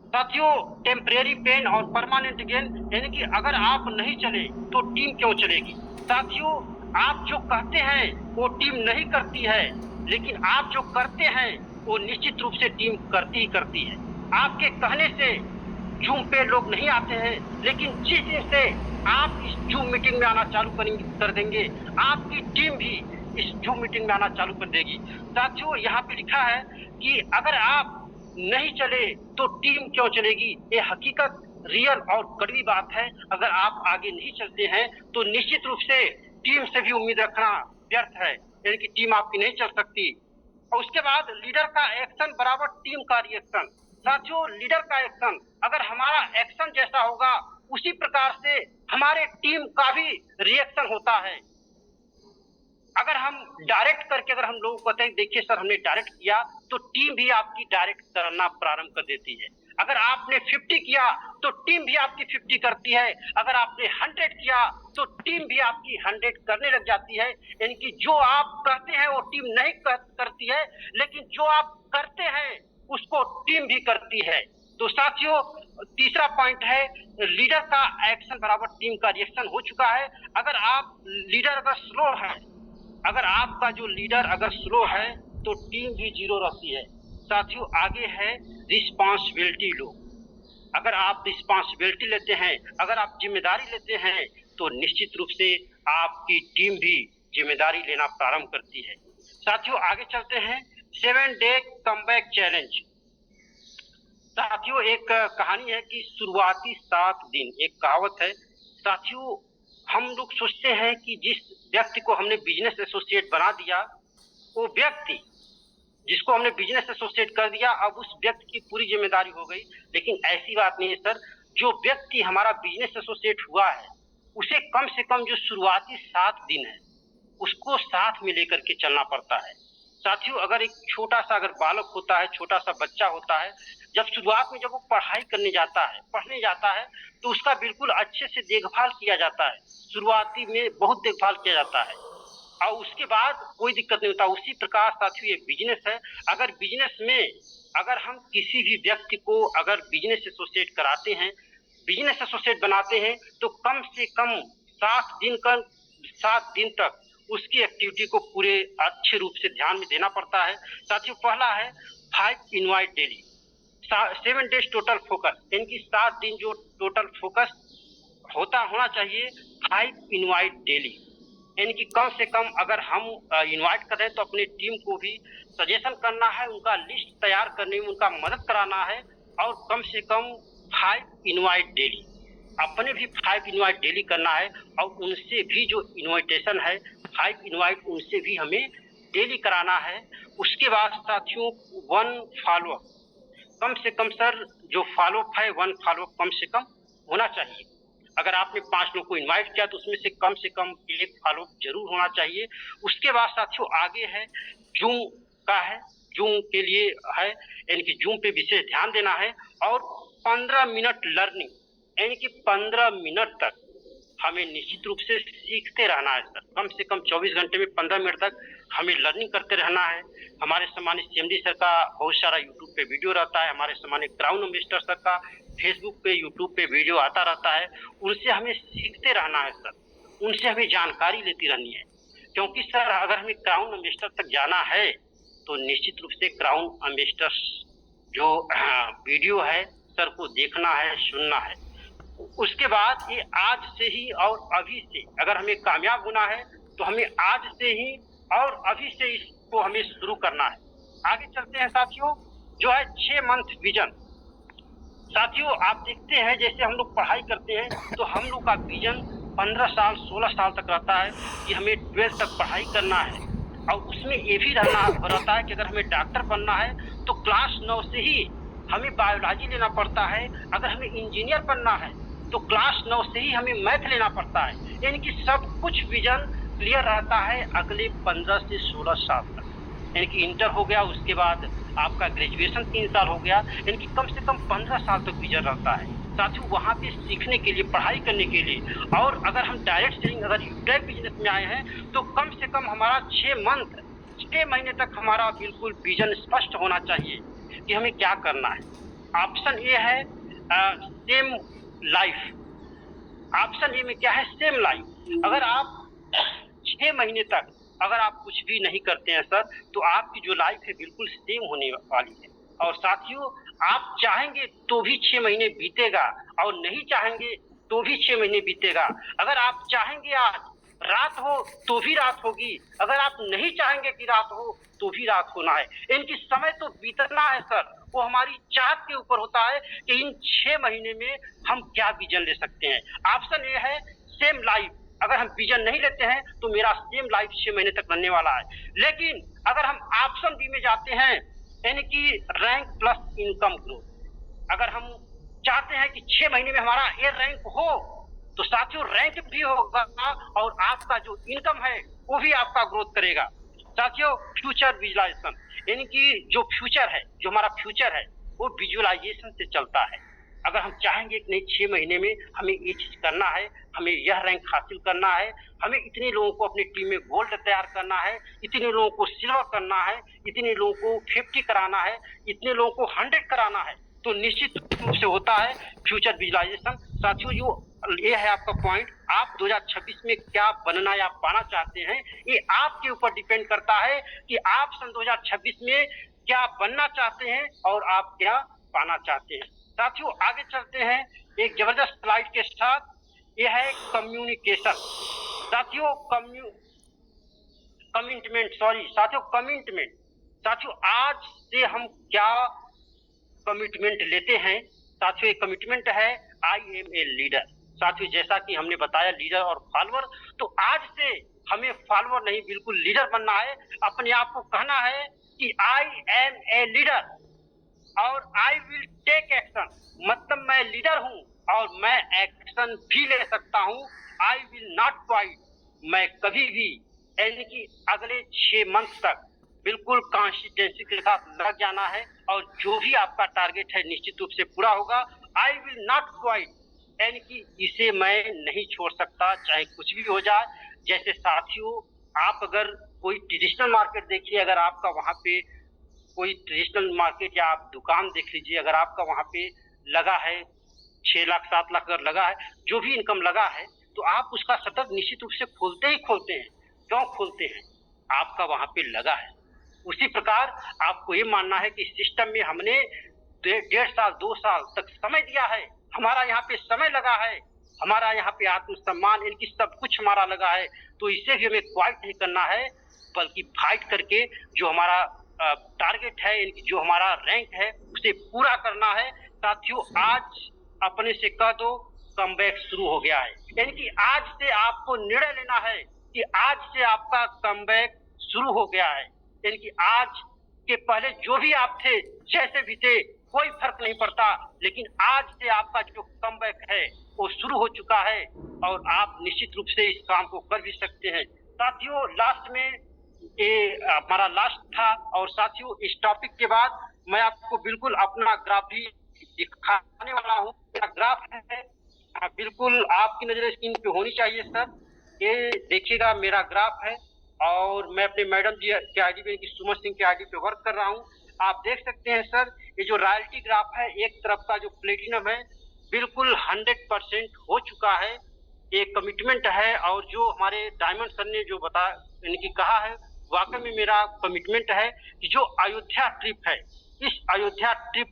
साथियों टेम्परेरी पेन और परमानेंट गेन, यानी कि अगर आप नहीं चले तो टीम क्यों चलेगी। साथियों आप जो कहते हैं वो टीम नहीं करती है, लेकिन आप जो करते हैं वो निश्चित रूप से टीम करती ही करती है। आपके कहने से जूम पे लोग नहीं आते हैं, लेकिन जिस दिन से आप इस जूम मीटिंग में आना चालू कर देंगे, आपकी टीम भी इस जूम मीटिंग में आना चालू कर देगी। साथियों यहाँ पे लिखा है कि अगर आप नहीं चले तो टीम क्यों चलेगी। ये हकीकत रियल और कड़वी बात है। अगर आप आगे नहीं चलते हैं तो निश्चित रूप से टीम से भी उम्मीद रखना व्यर्थ है, यानी कि टीम आपकी नहीं चल सकती। और उसके बाद लीडर का एक्शन बराबर टीम का रिएक्शन। साथियों लीडर का एक्शन अगर हमारा एक्शन जैसा होगा उसी प्रकार से हमारे टीम का भी रिएक्शन होता है। अगर हम डायरेक्ट करके अगर हम लोगों को कहते हैं देखिए सर हमने डायरेक्ट किया, तो टीम भी आपकी डायरेक्ट करना प्रारंभ कर देती है। अगर आपने 50 किया तो टीम भी आपकी 50 करती है। अगर आपने 100 किया तो टीम भी आपकी 100 करने लग जाती है। यानी कि जो आप कहते हैं वो टीम नहीं करती है, लेकिन जो आप करते हैं उसको टीम भी करती है। तो साथियों तीसरा पॉइंट है लीडर का एक्शन बराबर टीम का रिएक्शन हो चुका है। अगर आप लीडर अगर स्लो है, अगर आपका जो लीडर अगर स्लो है तो टीम भी जीरो रहती है। साथियों आगे है रिस्पांसिबिलिटी लो। अगर आप रिस्पांसिबिलिटी लेते हैं, अगर आप जिम्मेदारी लेते हैं तो निश्चित रूप से आपकी टीम भी जिम्मेदारी लेना प्रारंभ करती है। साथियों आगे चलते हैं 7 डे कमबैक चैलेंज। साथियों एक कहानी है कि शुरुआती 7 दिन, एक कहावत है। साथियों हम लोग सोचते हैं कि जिस व्यक्ति को हमने बिजनेस एसोसिएट बना दिया, वो व्यक्ति जिसको हमने बिजनेस एसोसिएट कर दिया, अब उस व्यक्ति की पूरी जिम्मेदारी हो गई। लेकिन ऐसी बात नहीं है सर। जो व्यक्ति हमारा बिजनेस एसोसिएट हुआ है उसे कम से कम जो शुरुआती 7 दिन है उसको साथ में लेकर के चलना पड़ता है। साथियों अगर एक छोटा सा अगर बालक होता है, छोटा सा बच्चा होता है, जब शुरुआत में जब वो पढ़ाई करने जाता है, पढ़ने जाता है, तो उसका बिल्कुल अच्छे से देखभाल किया जाता है। शुरुआती में बहुत देखभाल किया जाता है और उसके बाद कोई दिक्कत नहीं होता। उसी प्रकार साथियों ये बिजनेस है। अगर बिजनेस में अगर हम किसी भी व्यक्ति को अगर बिजनेस एसोसिएट कराते हैं, बिजनेस एसोसिएट बनाते हैं, तो कम से कम 7 दिन तक उसकी एक्टिविटी को पूरे अच्छे रूप से ध्यान में देना पड़ता है। साथियों पहला है 5 invite daily, 7 days total focus, इनकी 7 दिन जो टोटल फोकस होना चाहिए 5 इनवाइट डेली। यानी कि कम से कम अगर हम इनवाइट करें तो अपनी टीम को भी सजेशन करना है, उनका लिस्ट तैयार करने में उनका मदद कराना है, और कम से कम 5 इनवाइट डेली। अपने भी 5 इनवाइट डेली करना है और उनसे भी जो इनविटेशन है 5 इनवाइट उनसे भी हमें डेली कराना है। उसके बाद साथियों 1 फॉलोअप, कम से कम सर जो फॉलोअप है 1 फॉलोअप कम से कम होना चाहिए। अगर आपने 5 लोग को इनवाइट किया तो उसमें से कम 1 फॉलोअप जरूर होना चाहिए। उसके बाद साथियों आगे है जूम का है, जूम के लिए है, यानी कि जूम पे विशेष ध्यान देना है और 15 मिनट लर्निंग, यानी कि 15 मिनट तक हमें निश्चित रूप से सीखते रहना है सर। कम से कम 24 घंटे में 15 मिनट तक हमें लर्निंग करते रहना है। हमारे सम्मानित CMD सर का बहुत सारा यूट्यूब पे वीडियो रहता है, हमारे सम्मानित क्राउन इन्वेस्टर सर का फेसबुक पे यूट्यूब पे वीडियो आता रहता है। उनसे हमें सीखते रहना है सर, उनसे हमें जानकारी लेती रहनी है, क्योंकि सर अगर हमें क्राउन इन्वेस्टर तक जाना है तो निश्चित रूप से क्राउन इन्वेस्टर्स जो वीडियो है सर को देखना है, सुनना है। उसके बाद ये आज से ही और अभी से अगर हमें कामयाब होना है तो हमें आज से ही और अभी से इसको हमें शुरू करना है। आगे चलते हैं साथियों, जो है 6 मंथ विजन। साथियों आप देखते हैं जैसे हम लोग पढ़ाई करते हैं तो हम लोग का विजन 15 साल 16 साल तक रहता है कि हमें 12 तक पढ़ाई करना है, और उसमें ये भी रहता है कि अगर हमें डॉक्टर बनना है तो क्लास 9 से ही हमें बायोलॉजी लेना पड़ता है। अगर हमें इंजीनियर बनना है तो क्लास 9 से ही हमें मैथ लेना पड़ता है। यानी कि सब कुछ विजन क्लियर रहता है अगले 15 से 16 साल तक। यानी कि इंटर हो गया, उसके बाद आपका ग्रेजुएशन 3 साल हो गया, यानी कि कम से कम 15 साल तक विजन रहता है साथियों वहाँ पे सीखने के लिए, पढ़ाई करने के लिए। और अगर हम डायरेक्ट सेलिंग अगर यूट्यूब बिजनेस में आए हैं तो कम से कम हमारा 6 महीने तक हमारा बिल्कुल विजन स्पष्ट होना चाहिए कि हमें क्या करना है। ऑप्शन ए है सेम लाइफ। ऑप्शन ए में क्या है? Same life. अगर आप 6 महीने तक अगर आप कुछ भी नहीं करते हैं सर तो आपकी जो लाइफ है बिल्कुल सेम होने वाली है। और साथियों आप चाहेंगे तो भी 6 महीने बीतेगा और नहीं चाहेंगे तो भी 6 महीने बीतेगा। अगर आप चाहेंगे आज रात हो तो भी रात होगी, अगर आप नहीं चाहेंगे कि रात हो तो भी रात होना है। इनकी समय तो बीतना है सर, वो हमारी चाहत के ऊपर होता है कि इन 6 महीने में हम क्या विजन ले सकते हैं। ऑप्शन ए है सेम लाइफ। अगर हम विजन नहीं लेते हैं तो मेरा सेम लाइफ 6 महीने तक बनने वाला है। लेकिन अगर हम ऑप्शन बी में जाते हैं यानी कि रैंक प्लस इनकम ग्रोथ, अगर हम चाहते हैं कि 6 महीने में हमारा ए रैंक हो तो साथियों रैंक भी होगा और आपका जो इनकम है वो भी आपका ग्रोथ करेगा। साथियों फ्यूचर विजुअलाइजेशन, यानी कि जो फ्यूचर है, जो हमारा फ्यूचर है वो विजुअलाइजेशन से चलता है। अगर हम चाहेंगे कि नहीं 6 महीने में हमें ये चीज करना है, हमें यह रैंक हासिल करना है, हमें इतने लोगों को अपनी टीम में गोल्ड तैयार करना है, इतने लोगों को सिल्वर करना है, इतने लोगों को 50 कराना है, इतने लोगों को 100 कराना है, तो निश्चित रूप से होता है फ्यूचर विजुअलाइजेशन। साथियों जो ये है आपका पॉइंट, आप 2026 में क्या बनना या पाना चाहते हैं ये आपके ऊपर डिपेंड करता है कि आप सन 2026 में क्या बनना चाहते हैं और आप क्या पाना चाहते हैं। साथियों आगे चलते हैं एक जबरदस्त स्लाइड के साथ, यह है कम्युनिकेशन। साथियों कमिटमेंट। साथियों आज से हम क्या कमिटमेंट लेते हैं? साथियों एक कमिटमेंट है आई एम ए लीडर। साथियों जैसा कि हमने बताया लीडर और फॉलोअर, तो आज से हमें फॉलोअर नहीं बिल्कुल लीडर बनना है। अपने आप को कहना है कि आई एम ए लीडर और आई विल टेक एक्शन, मतलब मैं लीडर हूं और मैं एक्शन भी ले सकता हूं। आई विल नॉट क्वाइट, मैं कभी भी, यानी कि अगले 6 मंथ तक बिल्कुल कंसिस्टेंसी के साथ लग जाना है और जो भी आपका टारगेट है निश्चित रूप से पूरा होगा। आई विल नॉट क्वाइट, यानी कि इसे मैं नहीं छोड़ सकता चाहे कुछ भी हो जाए। जैसे साथियों आप अगर कोई ट्रेडिशनल मार्केट देखिए, अगर आपका वहां पे कोई ट्रेडिशनल मार्केट या आप दुकान देख लीजिए, अगर आपका वहां पे लगा है 6 लाख 7 लाख अगर लगा है, जो भी इनकम लगा है, तो आप उसका शटर निश्चित रूप से खोलते ही खोलते हैं। क्यों खोलते हैं? आपका वहां पे लगा है। उसी प्रकार आपको ये मानना है कि सिस्टम में हमने 1.5 साल 2 साल तक समय दिया है, हमारा यहाँ पे समय लगा है, हमारा यहाँ पे आत्मसम्मान इनकी सब कुछ हमारा लगा है, तो इसे भी हमें क्वाइट नहीं करना है बल्कि फाइट करके जो हमारा टारगेट है, इनकी जो हमारा रैंक है उसे पूरा करना है। साथियों आज अपने से कह दो कमबैक शुरू हो गया है। यानी कि आज से आपको निर्णय लेना है कि आज से आपका कमबैक शुरू हो गया है। यानी कि आज के पहले जो भी आप थे, जैसे भी थे, कोई फर्क नहीं पड़ता, लेकिन आज से आपका जो कमबैक है वो शुरू हो चुका है और आप निश्चित रूप से इस काम को कर भी सकते हैं। साथियों, लास्ट में ये हमारा लास्ट था और साथियों इस टॉपिक के बाद मैं आपको बिल्कुल अपना ग्राफ भी दिखाने वाला हूँ। ग्राफ है, बिल्कुल आपकी नजर स्क्रीन पे होनी चाहिए सर। ये देखिएगा मेरा ग्राफ है और मैं अपने मैडम जी के आईडी पे, सुमन सिंह के आईडी पे वर्क कर रहा हूँ। आप देख सकते हैं सर, ये जो रॉयल्टी ग्राफ है, एक तरफ का जो प्लेटिनम है बिल्कुल 100% हो चुका है। एक कमिटमेंट है और जो हमारे डायमंड सर ने जो बता यानी कि कहा है, वाकई में मेरा कमिटमेंट है कि जो अयोध्या ट्रिप है, इस अयोध्या ट्रिप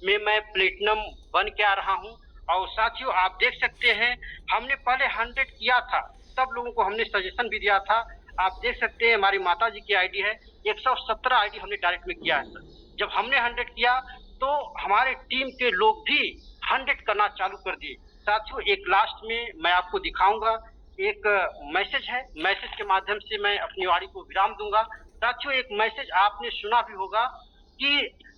में मैं प्लेटिनम बन के आ रहा हूँ। और साथियों आप देख सकते हैं, हमने पहले 100 किया था, सब लोगों को हमने सजेशन भी दिया था। आप देख सकते हैं हमारी माता जी की आईडी है, 117 आईडी हमने डायरेक्ट में किया है सर। जब हमने 100 किया तो हमारे टीम के लोग भी 100 करना चालू कर दिए। साथियों एक लास्ट में मैं आपको दिखाऊंगा, एक मैसेज है, मैसेज के माध्यम से मैं अपनी वाणी को विराम दूंगा। साथियों एक मैसेज आपने सुना भी होगा कि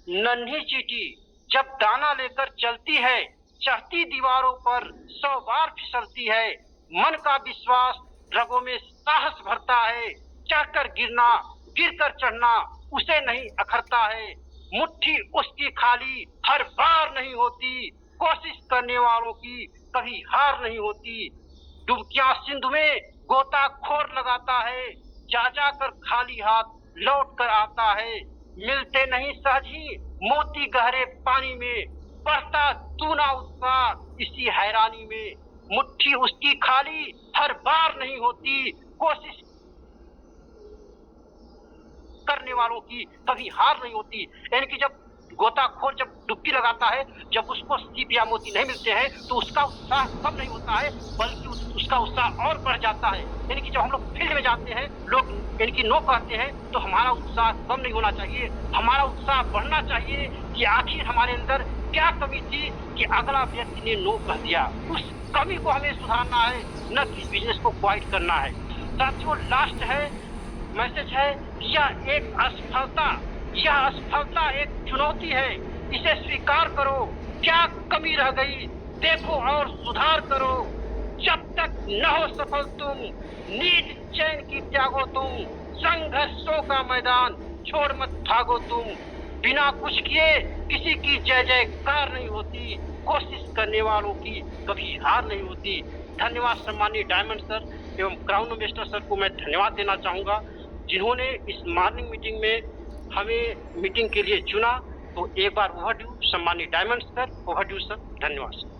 नन्ही चींटी जब दाना लेकर चलती है, चढ़ती दीवारों पर 100 बार फिसलती है, मन का विश्वास रगों में साहस भरता है, चढ़कर गिरना, गिरकर चढ़ना उसे नहीं अखरता है, मुट्ठी उसकी खाली हर बार नहीं होती, कोशिश करने वालों की कभी हार नहीं होती, डुबकियां सिंधु में गोताखोर लगाता है, जा जा कर खाली हाथ लौट कर आता है, मिलते नहीं सहज ही मोती गहरे पानी में, बढ़ता दूना उत्साह इसी हैरानी में, मुट्ठी उसकी खाली हर बार नहीं होती, कोशिश करने वालों की कभी हार नहीं होती। यानी कि जब गोताखोर जब डुबकी लगाता है, जब उसको सीप या मोती नहीं मिलते हैं तो उसका उत्साह कम नहीं होता है, बल्कि उसका उत्साह और बढ़ जाता है। यानी कि जब हम लोग फील्ड में जाते हैं, लोग यानी कि नो कहते हैं, तो हमारा उत्साह कम नहीं होना चाहिए, हमारा उत्साह बढ़ना चाहिए कि आखिर हमारे अंदर क्या कमी थी कि अगला व्यक्ति ने नो कह दिया। उस कमी को हमें सुधारना है, न कि बिजनेस को क्वाइट करना है। साथियों लास्ट है मैसेज है, यह एक असफलता, यह असफलता एक चुनौती है, इसे स्वीकार करो, क्या कमी रह गई देखो और सुधार करो, जब तक न हो सफल तुम, नींद चैन की त्यागो तुम, संघर्षों का मैदान छोड़ मत भागो तुम, बिना कुछ किए किसी की जय जयकार नहीं होती, कोशिश करने वालों की कभी हार नहीं होती। धन्यवाद सम्मानीय डायमंड सर एवं क्राउन इन्वेस्टर सर को मैं धन्यवाद देना चाहूंगा, जिन्होंने इस मॉर्निंग मीटिंग में हमें मीटिंग के लिए चुना। तो एक बार ओवरड्यू सम्मानीय डायमंड सर, ओवरड्यू सर, धन्यवाद sir.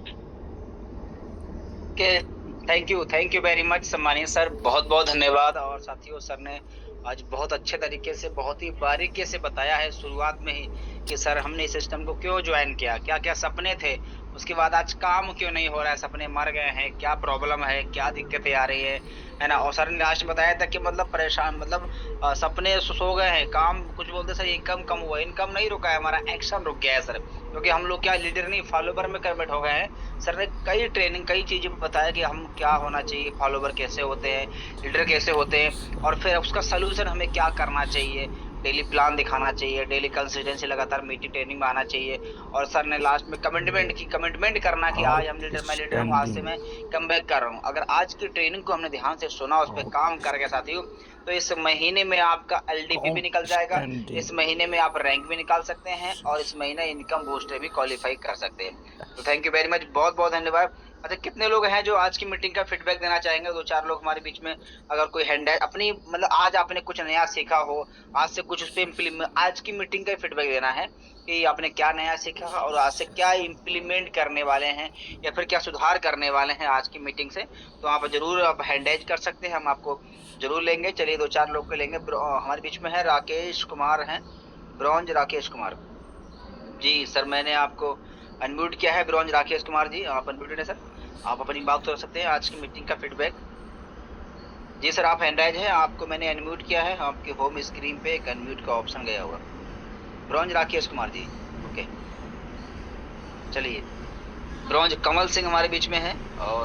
Thank you very much सम्मानीय सर, बहुत बहुत धन्यवाद। और साथियों सर ने आज बहुत अच्छे तरीके से, बहुत ही बारीकी से बताया है शुरुआत में ही कि सर हमने इस सिस्टम को क्यों ज्वाइन किया, क्या क्या सपने थे, उसके बाद आज काम क्यों नहीं हो रहा है, सपने मर गए हैं, क्या प्रॉब्लम है, क्या दिक्कतें आ रही है ना। और सर ने लास्ट बताया था कि मतलब परेशान, मतलब सपने सो गए हैं, काम कुछ बोलते सर इनकम कम हुआ, इनकम नहीं रुका है, हमारा एक्शन रुक गया है सर, क्योंकि हम लोग क्या लीडर नहीं फॉलोवर में कन्वर्ट हो गए हैं। सर ने कई ट्रेनिंग, कई चीज़ें बताया कि हम क्या होना चाहिए, फॉलोवर कैसे होते हैं, लीडर कैसे होते हैं, और फिर उसका सोल्यूशन हमें क्या करना चाहिए, डेली प्लान दिखाना चाहिए, डेली कंसिस्टेंसी लगातार मीटिंग ट्रेनिंग में आना चाहिए। और सर ने लास्ट में कमिटमेंट करना कि आज हम लीडर, मैं लीडर हूँ, आज से मैं कम बैक कर रहा हूँ। अगर आज की ट्रेनिंग को हमने ध्यान से सुना, उस पर काम करके साथियों, तो इस महीने में आपका LDP भी निकल जाएगा, इस महीने में आप रैंक भी निकाल सकते हैं, और इस महीने इनकम बूस्टर भी क्वालिफाई कर सकते हैं। तो थैंक यू वेरी मच, बहुत बहुत धन्यवाद। अच्छा, कितने लोग हैं जो आज की मीटिंग का फीडबैक देना चाहेंगे? 2-4 लोग हमारे बीच में, अगर कोई हैंड है अपनी, मतलब आज आपने कुछ नया सीखा हो, आज से कुछ उस पर आज की मीटिंग का फीडबैक देना है कि आपने क्या नया सीखा और आज से क्या इम्प्लीमेंट करने वाले हैं या फिर क्या सुधार करने वाले हैं आज की मीटिंग से, तो आप जरूर आप हैंडएज कर सकते हैं, हम आपको जरूर लेंगे। चलिए 2-4 लोग को लेंगे। हमारे बीच में है राकेश कुमार हैं, ब्रॉन्ज राकेश कुमार जी। सर मैंने आपको अनम्यूट किया है, ब्रॉन्ज राकेश कुमार जी, आप अनम्यूटेड है सर, आप अपनी बात कर सकते हैं आज की मीटिंग का फीडबैक। जी सर आप हैंडराइज हैं, आपको मैंने अनम्यूट किया है, आपके होम स्क्रीन पे एक अनम्यूट का ऑप्शन गया हुआ। ब्रॉन्ज राकेश कुमार जी, ओके चलिए। ब्रॉन्ज कमल सिंह हमारे बीच में है और